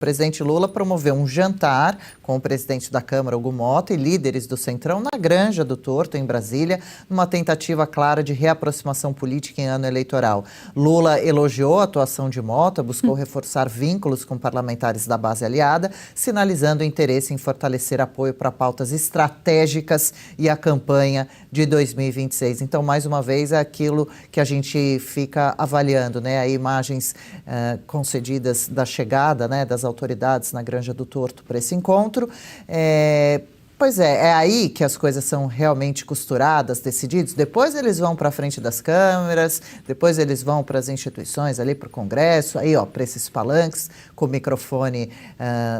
O presidente Lula promoveu um jantar com o presidente da Câmara, Hugo Motta, e líderes do Centrão na Granja do Torto, em Brasília, numa tentativa clara de reaproximação política em ano eleitoral. Lula elogiou a atuação de Motta, buscou reforçar vínculos com parlamentares da base aliada, sinalizando interesse em fortalecer apoio para pautas estratégicas e a campanha de 2026. Então, mais uma vez, é aquilo que a gente fica avaliando, né? Aí, imagens concedidas da chegada, né, das autoridades na Granja do Torto para esse encontro. Pois é aí que as coisas são realmente costuradas, decididas. Depois eles vão para frente das câmeras, depois eles vão para as instituições, ali para o Congresso, aí ó, para esses palanques, com o microfone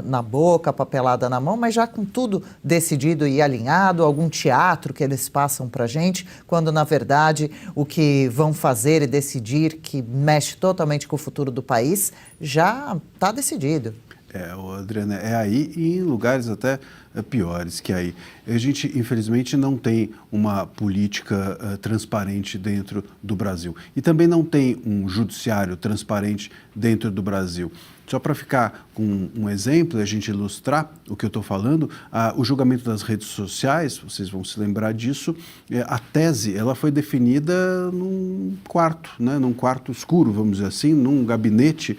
na boca, papelada na mão, mas já com tudo decidido e alinhado, algum teatro que eles passam para a gente, quando na verdade o que vão fazer e decidir, que mexe totalmente com o futuro do país, já está decidido. Adriana, é aí e em lugares até piores que aí. A gente, infelizmente, não tem uma política transparente dentro do Brasil. E também não tem um judiciário transparente dentro do Brasil. Só para ficar com um exemplo, a gente ilustrar o que eu estou falando, o julgamento das redes sociais, vocês vão se lembrar disso, a tese ela foi definida num quarto, né, num quarto escuro, vamos dizer assim, num gabinete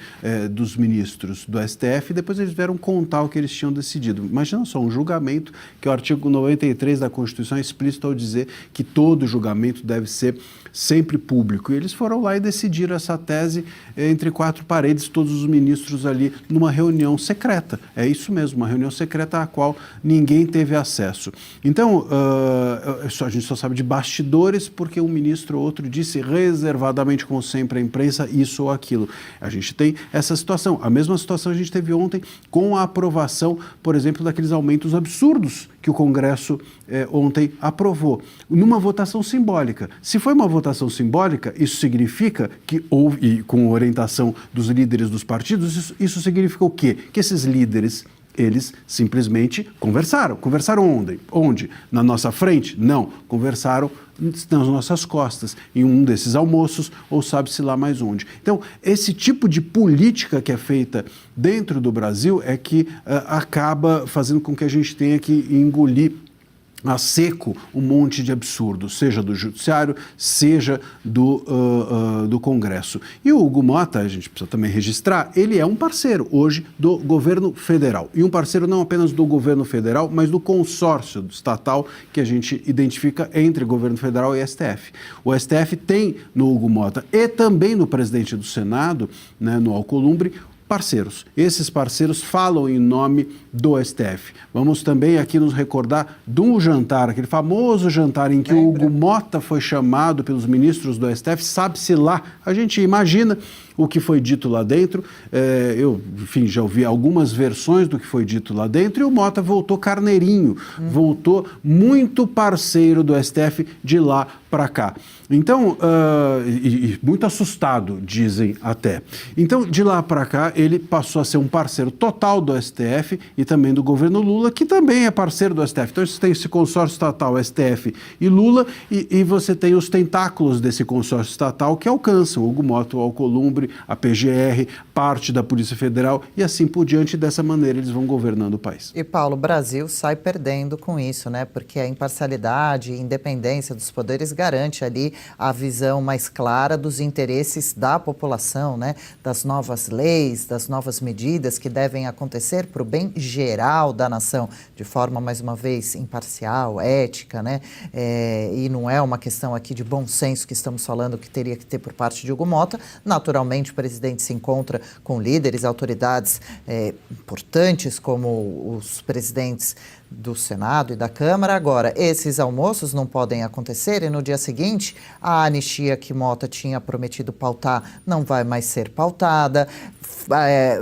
dos ministros do STF, e depois eles vieram contar o que eles tinham decidido. Imagina só, um julgamento que o artigo 93 da Constituição é explícito ao dizer que todo julgamento deve ser sempre público. E eles foram lá e decidiram essa tese entre quatro paredes, todos os ministros ali, numa reunião secreta. É isso mesmo, uma reunião secreta à qual ninguém teve acesso. Então, a gente só sabe de bastidores porque um ministro ou outro disse reservadamente, como sempre, à imprensa, isso ou aquilo. A gente tem essa situação. A mesma situação a gente teve ontem com a aprovação, por exemplo, daqueles aumentos absurdos que o Congresso ontem aprovou, numa votação simbólica. Se foi uma votação simbólica, isso significa que houve, e com orientação dos líderes dos partidos, isso significa o quê? Que esses líderes, eles simplesmente conversaram. Conversaram onde? Onde? Na nossa frente? Não. Conversaram nas nossas costas, em um desses almoços, ou sabe-se lá mais onde. Então, esse tipo de política que é feita dentro do Brasil é que acaba fazendo com que a gente tenha que engolir a seco um monte de absurdos, seja do judiciário, seja do Congresso. E o Hugo Motta, a gente precisa também registrar, ele é um parceiro hoje do governo federal. E um parceiro não apenas do governo federal, mas do consórcio estatal que a gente identifica entre governo federal e STF. O STF tem no Hugo Motta e também no presidente do Senado, né, no Alcolumbre, parceiros. Esses parceiros falam em nome do STF. Vamos também aqui nos recordar de um jantar, aquele famoso jantar em que o Hugo Motta foi chamado pelos ministros do STF, sabe-se lá, a gente imagina o que foi dito lá dentro. Eu, enfim, já ouvi algumas versões do que foi dito lá dentro, e o Motta voltou carneirinho, voltou muito parceiro do STF de lá para cá. Então, e muito assustado, dizem até. Então, de lá para cá, ele passou a ser um parceiro total do STF e também do governo Lula, que também é parceiro do STF. Então, você tem esse consórcio estatal, STF e Lula, e você tem os tentáculos desse consórcio estatal que alcançam o Hugo Motta, o Alcolumbre, a PGR, parte da Polícia Federal e assim por diante. Dessa maneira eles vão governando o país. E Paulo, o Brasil sai perdendo com isso, né? Porque a imparcialidade e independência dos poderes garante ali a visão mais clara dos interesses da população, né? Das novas leis, das novas medidas que devem acontecer para o bem geral da nação, de forma, mais uma vez, imparcial, ética, né? E não é uma questão aqui de bom senso que estamos falando que teria que ter por parte de Hugo Motta. Naturalmente, o presidente se encontra com líderes, autoridades importantes, como os presidentes do Senado e da Câmara. Agora, esses almoços não podem acontecer e no dia seguinte a anistia que Motta tinha prometido pautar não vai mais ser pautada.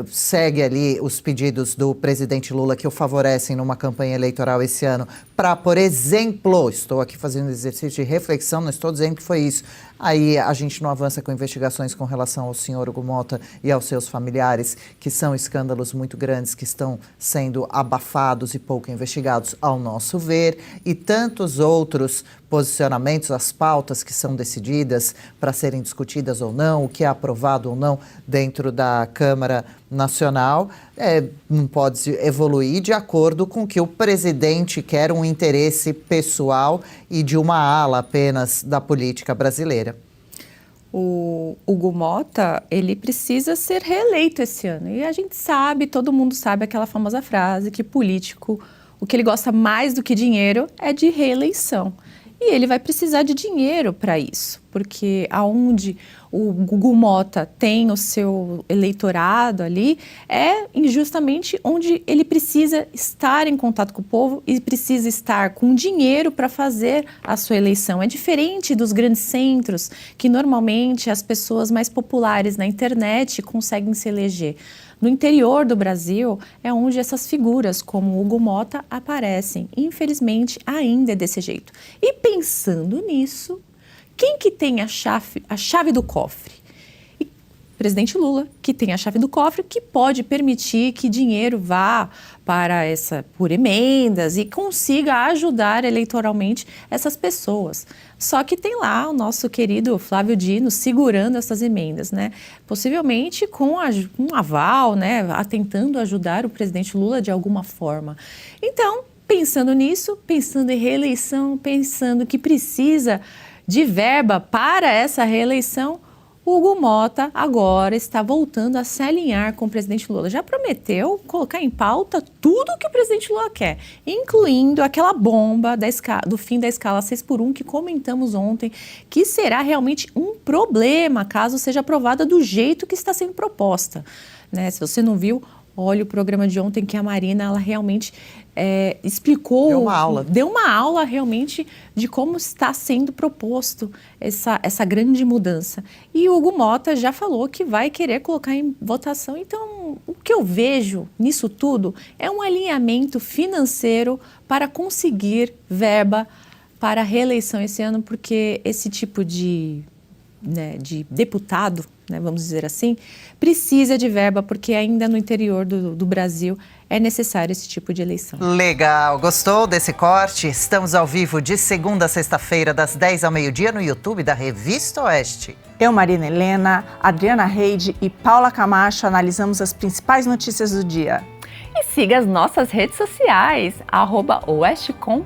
Segue ali os pedidos do presidente Lula que o favorecem numa campanha eleitoral esse ano para, por exemplo, estou aqui fazendo exercício de reflexão, não estou dizendo que foi isso, aí a gente não avança com investigações com relação ao senhor Hugo Motta e aos seus familiares, que são escândalos muito grandes que estão sendo abafados e pouco investigados. mastigados ao nosso ver, e tantos outros posicionamentos, as pautas que são decididas para serem discutidas ou não, o que é aprovado ou não dentro da Câmara Nacional, não pode evoluir de acordo com o que o presidente quer, um interesse pessoal e de uma ala apenas da política brasileira. O Hugo Motta, ele precisa ser reeleito esse ano. E a gente sabe, todo mundo sabe aquela famosa frase que político, o que ele gosta mais do que dinheiro é de reeleição. E ele vai precisar de dinheiro para isso, porque aonde o Hugo Motta tem o seu eleitorado ali, é justamente onde ele precisa estar em contato com o povo e precisa estar com dinheiro para fazer a sua eleição. É diferente dos grandes centros, que normalmente as pessoas mais populares na internet conseguem se eleger. No interior do Brasil é onde essas figuras como o Hugo Motta aparecem. Infelizmente, ainda é desse jeito. E pensando nisso, quem que tem a chave do cofre? O presidente Lula, que tem a chave do cofre, que pode permitir que dinheiro vá para por emendas e consiga ajudar eleitoralmente essas pessoas. Só que tem lá o nosso querido Flávio Dino segurando essas emendas, né? Possivelmente com um aval, né? Tentando ajudar o presidente Lula de alguma forma. Então, pensando nisso, pensando em reeleição, pensando que precisa de verba para essa reeleição, Hugo Motta agora está voltando a se alinhar com o presidente Lula. Já prometeu colocar em pauta tudo o que o presidente Lula quer, incluindo aquela bomba do fim da escala 6x1 que comentamos ontem, que será realmente um problema caso seja aprovada do jeito que está sendo proposta. Né? Se você não viu, olha o programa de ontem que a Marina ela realmente explicou. Deu uma aula realmente de como está sendo proposto essa grande mudança. E o Hugo Motta já falou que vai querer colocar em votação. Então, o que eu vejo nisso tudo é um alinhamento financeiro para conseguir verba para a reeleição esse ano, porque esse tipo de deputado, né, vamos dizer assim, precisa de verba, porque ainda no interior do Brasil é necessário esse tipo de eleição. Legal, gostou desse corte? Estamos ao vivo de segunda a sexta-feira, das 10 ao meio-dia, no YouTube da Revista Oeste. Eu, Marina Helena, Adriana Reide e Paula Camacho analisamos as principais notícias do dia. E siga as nossas redes sociais, @oestcom.elas.